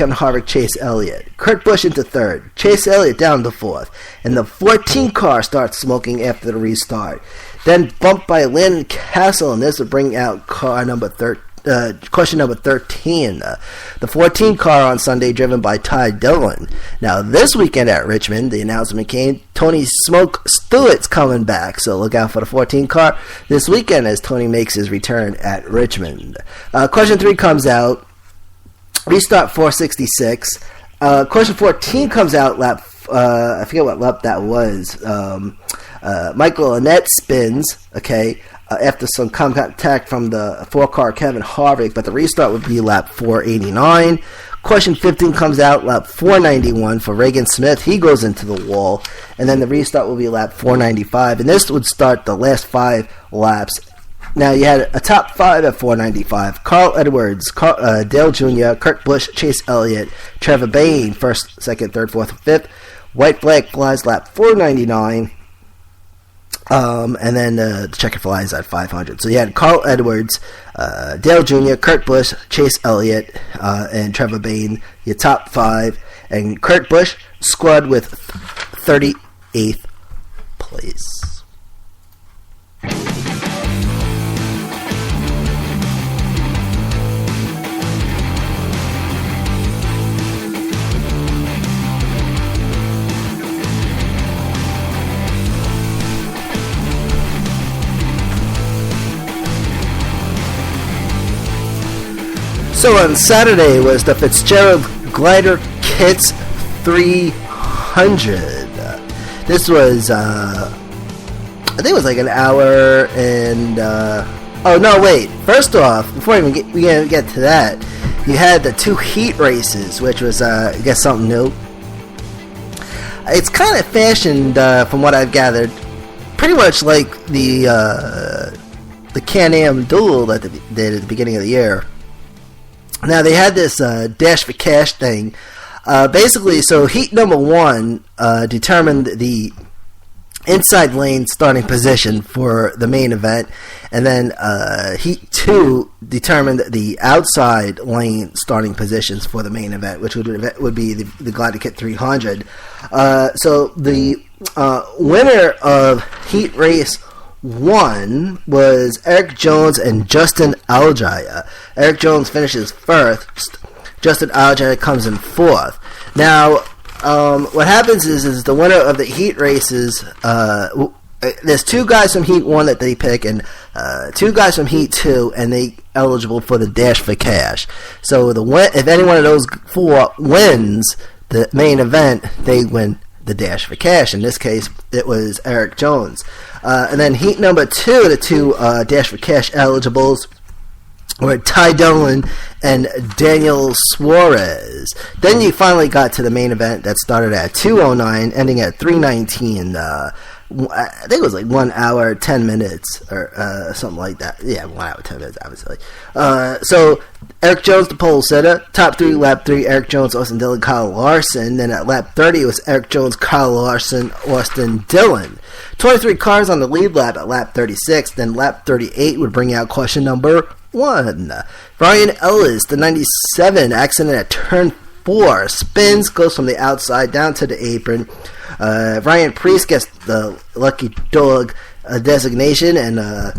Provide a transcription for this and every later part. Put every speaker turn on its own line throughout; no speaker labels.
Kevin Harvick, Chase Elliott. Kurt Busch into third. Chase Elliott down to fourth. And the 14 car starts smoking after the restart. Then bumped by Landon Castle, and this would bring out question number 13. The 14 car on Sunday driven by Ty Dillon. Now this weekend at Richmond, the announcement came, Tony Smoke Stewart's coming back, so look out for the 14 car this weekend as Tony makes his return at Richmond. Question 3 comes out, restart 466. Question 14 comes out, lap I forget what lap that was. Michael Annett spins, okay, after some contact from the 4-car Kevin Harvick, but the restart would be lap 489. Question 15 comes out, lap 491 for Reagan Smith. He goes into the wall, and then the restart will be lap 495, and this would start the last 5 laps. Now, you had a top 5 at 495. Carl Edwards, Dale Jr., Kurt Busch, Chase Elliott, Trevor Bayne, 1st, 2nd, 3rd, 4th, and 5th. White flag flies lap 499. And then the checker flies at 500. So you had Carl Edwards, Dale Jr., Kurt Busch, Chase Elliott, and Trevor Bayne, your top 5. And Kurt Busch squad with 38th place. So on Saturday was the Fitzgerald Glider Kits 300. This was, I think it was like an hour and, oh no, wait. First off, before we get to that, you had the 2 heat races, which was, I guess, something new. It's kind of fashioned, from what I've gathered, pretty much like the Can-Am duel that they did at the beginning of the year. Now, they had this Dash for Cash thing. Basically, so heat number 1 determined the inside lane starting position for the main event, and then heat 2 determined the outside lane starting positions for the main event, which would be the Glider Kit 300. So the winner of heat race 1 was Eric Jones and Justin Allgaier. Eric Jones finishes first. Justin Allgaier comes in 4th. Now, what happens is the winner of the heat races, there's 2 guys from heat 1 that they pick, and 2 guys from heat 2, and they eligible for the Dash for Cash. So if any one of those 4 wins the main event, they win the Dash for Cash. In this case, it was Eric Jones. And then heat number 2, the 2 Dash for Cash eligibles were Ty Dillon and Daniel Suarez. Then you finally got to the main event that started at 2:09, ending at 3:19. I think it was like 1 hour, 10 minutes, or something like that. Yeah, 1 hour, 10 minutes, obviously. So, Eric Jones, the pole sitter. Top 3, lap 3, Eric Jones, Austin Dillon, Kyle Larson. Then at lap 30, it was Eric Jones, Kyle Larson, Austin Dillon. 23 cars on the lead lap at lap 36. Then lap 38 would bring out question number 1. Ryan Ellis, the 97, accident at turn 4. Spins, goes from the outside down to the apron. Ryan Preece gets the lucky dog designation, and the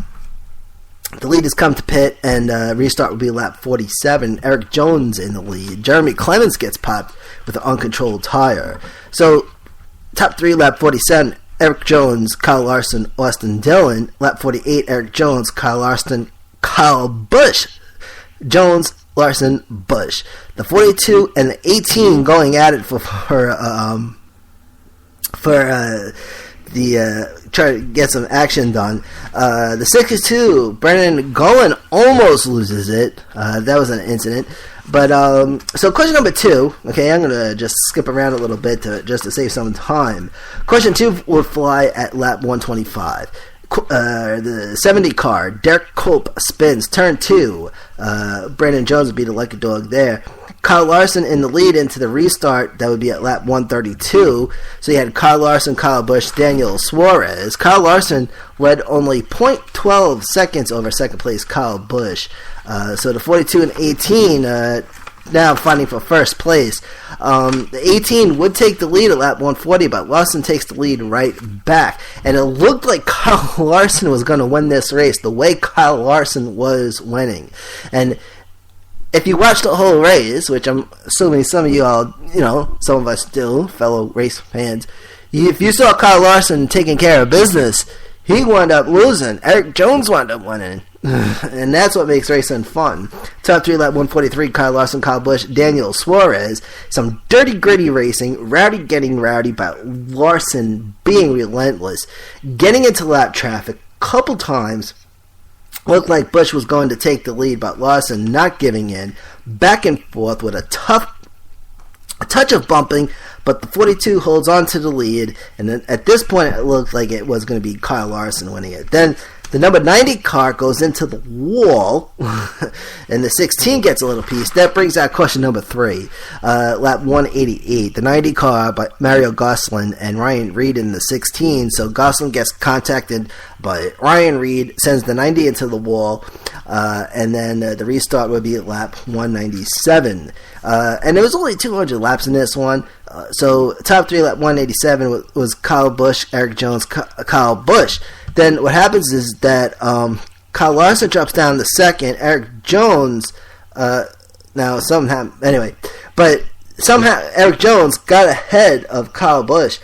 lead has come to pit, and restart will be lap 47. Eric Jones in the lead. Jeremy Clements gets popped with an uncontrolled tire. So, top 3, lap 47, Eric Jones, Kyle Larson, Austin Dillon. Lap 48, Eric Jones, Kyle Larson, Kyle Busch. Jones, Larson, Busch. The 42 and the 18 going at it for try to get some action done. The 62, Brennan Golan almost loses it. That was an incident. But so question number 2. Okay, I'm gonna just skip around a little bit to save some time. Question 2 will fly at lap 125. The 70 car, Derek Culp spins turn 2. Brandon Jones would be the lucky dog there. Kyle Larson in the lead into the restart. That would be at lap 132. So you had Kyle Larson, Kyle Busch, Daniel Suarez. Kyle Larson led only 0.12 seconds over second place Kyle Busch. So the 42 and 18 now fighting for first place. The 18 would take the lead at lap 140, but Lawson takes the lead right back. And it looked like Kyle Larson was going to win this race, the way Kyle Larson was winning. And if you watch the whole race, which I'm assuming some of you all, some of us do, fellow race fans, if you saw Kyle Larson taking care of business, he wound up losing. Eric Jones wound up winning. And that's what makes racing fun. Top 3 lap 143, Kyle Larson, Kyle Busch, Daniel Suarez. Some dirty, gritty racing. Rowdy getting rowdy, but Larson being relentless. Getting into lap traffic a couple times. Looked like Busch was going to take the lead, but Larson not giving in. Back and forth with a touch of bumping, but the 42 holds on to the lead, and then at this point it looked like it was going to be Kyle Larson winning it. Then the number 90 car goes into the wall, and the 16 gets a little piece. That brings out question number 3, lap 188. The 90 car by Mario Gosselin and Ryan Reed in the 16. So Gosselin gets contacted by Ryan Reed, sends the 90 into the wall, and then the restart would be at lap 197. And there was only 200 laps in this one. So top 3 lap 187 was Kyle Busch, Eric Jones, Kyle Busch. Then what happens is that Kyle Larson drops down to second. Eric Jones, somehow Eric Jones got ahead of Kyle Larson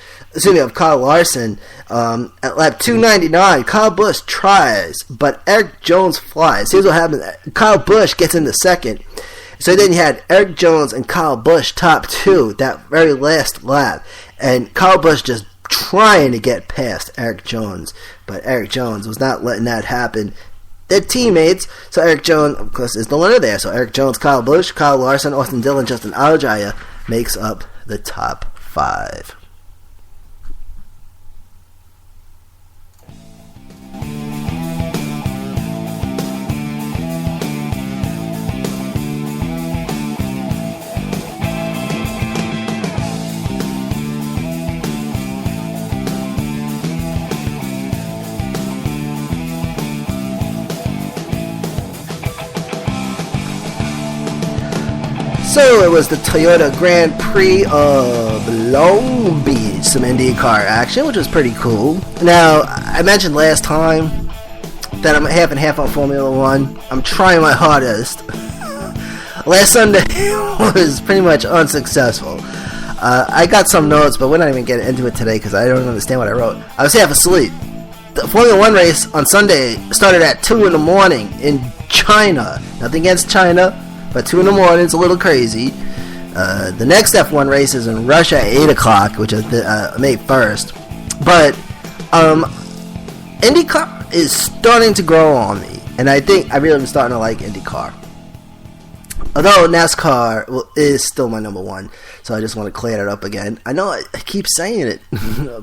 at lap 299. Kyle Busch tries, but Eric Jones flies. Here's what happens. Kyle Busch gets into second. So then you had Eric Jones and Kyle Busch top 2 that very last lap. And Kyle Busch just trying to get past Eric Jones, but Eric Jones was not letting that happen. They're teammates, so Eric Jones, of course, is the winner there. So Eric Jones, Kyle Busch, Kyle Larson, Austin Dillon, Justin Allgaier makes up the top 5. So it was the Toyota Grand Prix of Long Beach, some IndyCar action, which was pretty cool. Now, I mentioned last time that I'm half and half on Formula One. I'm trying my hardest. Last Sunday was pretty much unsuccessful. I got some notes, but we're not even getting into it today because I don't understand what I wrote. I was half asleep. The Formula One race on Sunday started at 2 in the morning in China. Nothing against China, but 2 in the morning is a little crazy. The next F1 race is in Russia at 8 o'clock, which is May 1st. But IndyCar is starting to grow on me, and I think I really am starting to like IndyCar. Although NASCAR is still my number 1, so I just want to clear that up again. I know I keep saying it,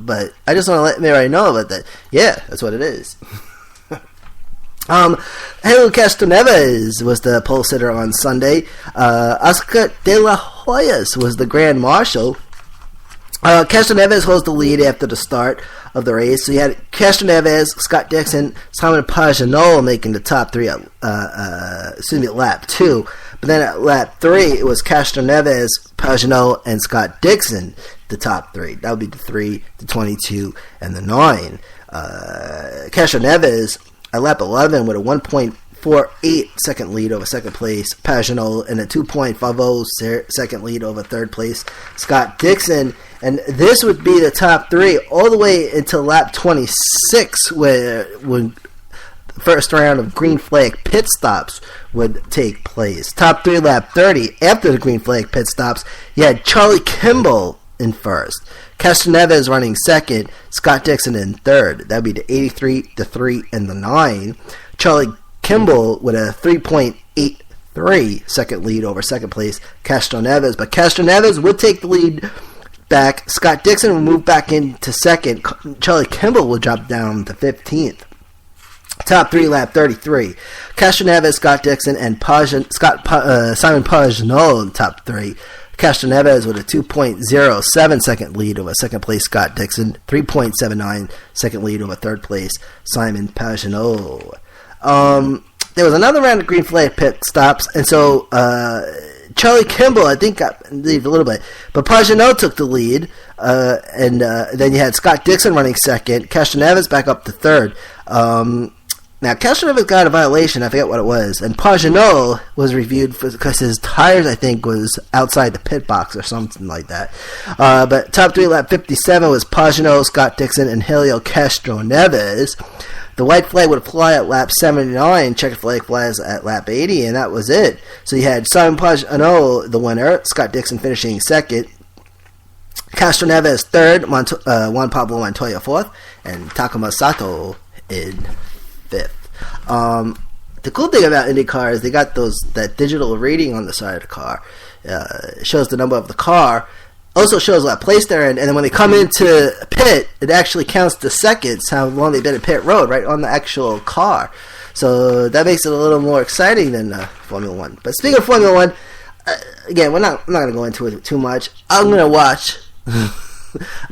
but I just want to let everybody know about that. Yeah, that's what it is. Helio Castroneves was the pole sitter on Sunday. Oscar De La Hoyas was the Grand Marshal. Castroneves holds the lead after the start of the race. So you had Castroneves, Scott Dixon, Simon Pagenaud making the top 3 at lap 2. But then at lap 3, it was Castroneves, Pagenaud, and Scott Dixon, the top 3. That would be the 3, the 22, and the 9. Castroneves at lap 11 with a 1.48 second lead over second place Pagenaud, and a 2.50 second lead over third place Scott Dixon. And this would be the top 3 all the way until lap 26, when the first round of green flag pit stops would take place. Top 3 lap 30. After the green flag pit stops, you had Charlie Kimball in first, Castroneves running second, Scott Dixon in third. That would be the 83, the 3, and the 9. Charlie Kimball with a 3.83 second lead over second place Castroneves. But Castroneves would take the lead back. Scott Dixon will move back into second. Charlie Kimball will drop down to 15th. Top 3 lap 33. Castroneves, Scott Dixon, and Simon Pagenaud top 3. Castroneves with a 2.07 second lead over second place Scott Dixon, 3.79 second lead over third place Simon Pagenaud. There was another round of green flag pit stops, and so Charlie Kimball, I think, got lead a little bit. But Pagenaud took the lead. And then you had Scott Dixon running second. Castroneves back up to third. Now, Castroneves got a violation. I forget what it was. And Pagenaud was reviewed because his tires, I think, was outside the pit box or something like that. But top three, lap 57 was Pagenaud, Scott Dixon, and Helio Castroneves. The white flag would fly at lap 79. Checkered flag flies at lap 80, and that was it. So you had Simon Pagenaud, the winner. Scott Dixon finishing second. Castroneves third. Juan Pablo Montoya fourth. And Takuma Sato in fifth. The cool thing about IndyCar is they got that digital rating on the side of the car. It shows the number of the car. Also shows what place they're in, and then when they come into pit, it actually counts the seconds, how long they've been in pit road, right on the actual car. So that makes it a little more exciting than Formula One. But speaking of Formula One, again, I'm not going to go into it too much. I'm going to watch, but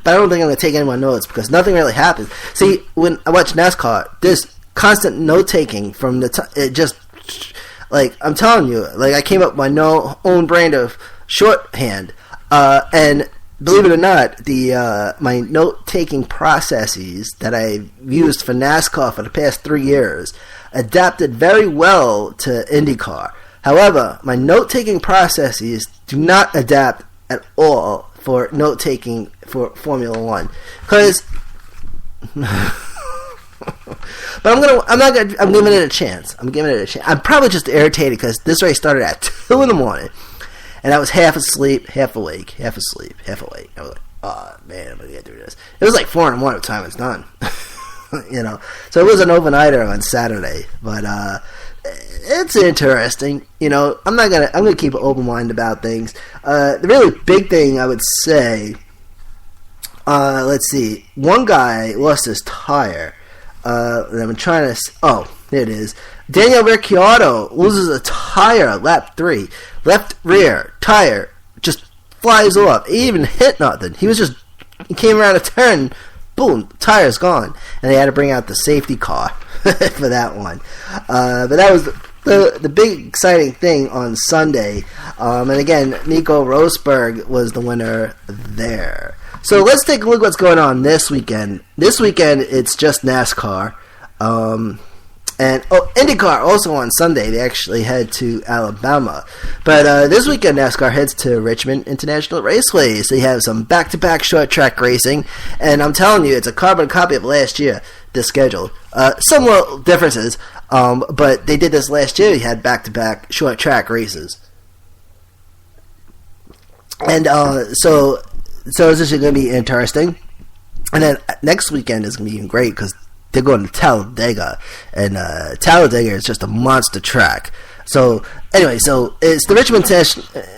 I don't think I'm going to take any more notes because nothing really happens. See, when I watch NASCAR, there's constant note taking from it just like I'm telling you, like I came up with my own brand of shorthand. And believe it or not, my note-taking processes that I've used for NASCAR for the past 3 years adapted very well to IndyCar. However, my note-taking processes do not adapt at all for note-taking for Formula One. Because, but I'm giving it a chance. I'm probably just irritated because this race started at 2 in the morning. And I was half asleep, half awake, half asleep, half awake. I was like, oh, man, I'm going to get through this. It was like 4 in the morning by the time it's done. So it was an overnighter on Saturday. But it's interesting. I'm going to keep an open mind about things. The really big thing I would say, let's see. One guy lost his tire. And I'm trying to, there it is. Daniel Ricciardo loses a tire at lap 3. Left rear tire just flies off. He even hit nothing. He came around a turn, boom, tire's gone. And they had to bring out the safety car for that one. But that was the big exciting thing on Sunday. And again, Nico Rosberg was the winner there. So let's take a look at what's going on this weekend. This weekend, it's just NASCAR. And IndyCar also on Sunday. They actually head to Alabama. But this weekend, NASCAR heads to Richmond International Raceway. So you have some back-to-back short track racing. And I'm telling you, it's a carbon copy of last year, this schedule. Some little differences, but they did this last year. You had back-to-back short track races. And so it's just going to be interesting. And then next weekend is going to be even great because they're going to Talladega, and Talladega is just a monster track. So anyway, it's the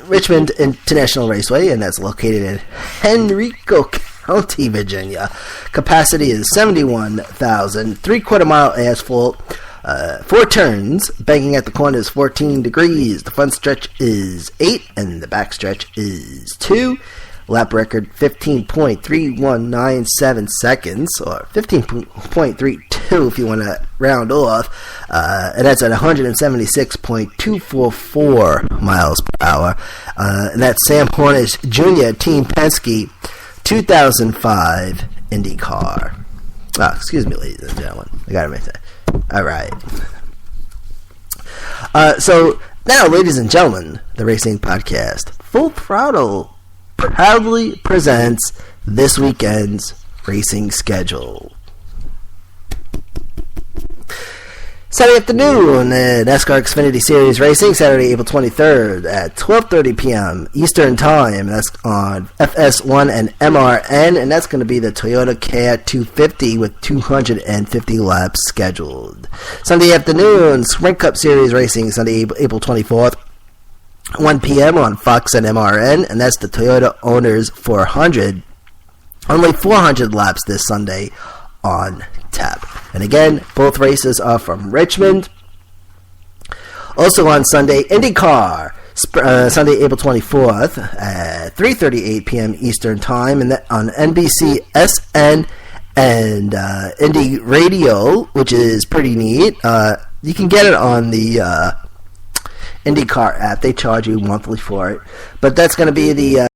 Richmond International Raceway, and that's located in Henrico County, Virginia. Capacity is 71,000, 3/4 mile asphalt, 4 turns. Banking at the corner is 14 degrees. The front stretch is 8, and the back stretch is 2. Lap record 15.3197 seconds, or 15.32 if you want to round off, and that's at 176.244 miles per hour. And that's Sam Hornish Jr., Team Penske, 2005 IndyCar. Excuse me, ladies and gentlemen. I got to make that. All right. So now, ladies and gentlemen, the Racing Podcast, Full Throttle, proudly presents this weekend's racing schedule. Saturday afternoon, NASCAR Xfinity Series Racing, Saturday, April 23rd at 12:30 p.m. Eastern Time. That's on FS1 and MRN, and that's going to be the Toyota Kia 250 with 250 laps scheduled. Sunday afternoon, Sprint Cup Series Racing, Sunday, April 24th. 1 p.m. on Fox and MRN, and that's the Toyota Owners 400. Only 400 laps this Sunday on tap. And again, both races are from Richmond. Also on Sunday, IndyCar, Sunday, April 24th at 3:38 p.m. Eastern Time, and on NBC SN and Indy Radio, which is pretty neat. You can get it on the IndyCar app. They charge you monthly for it. But that's going to be the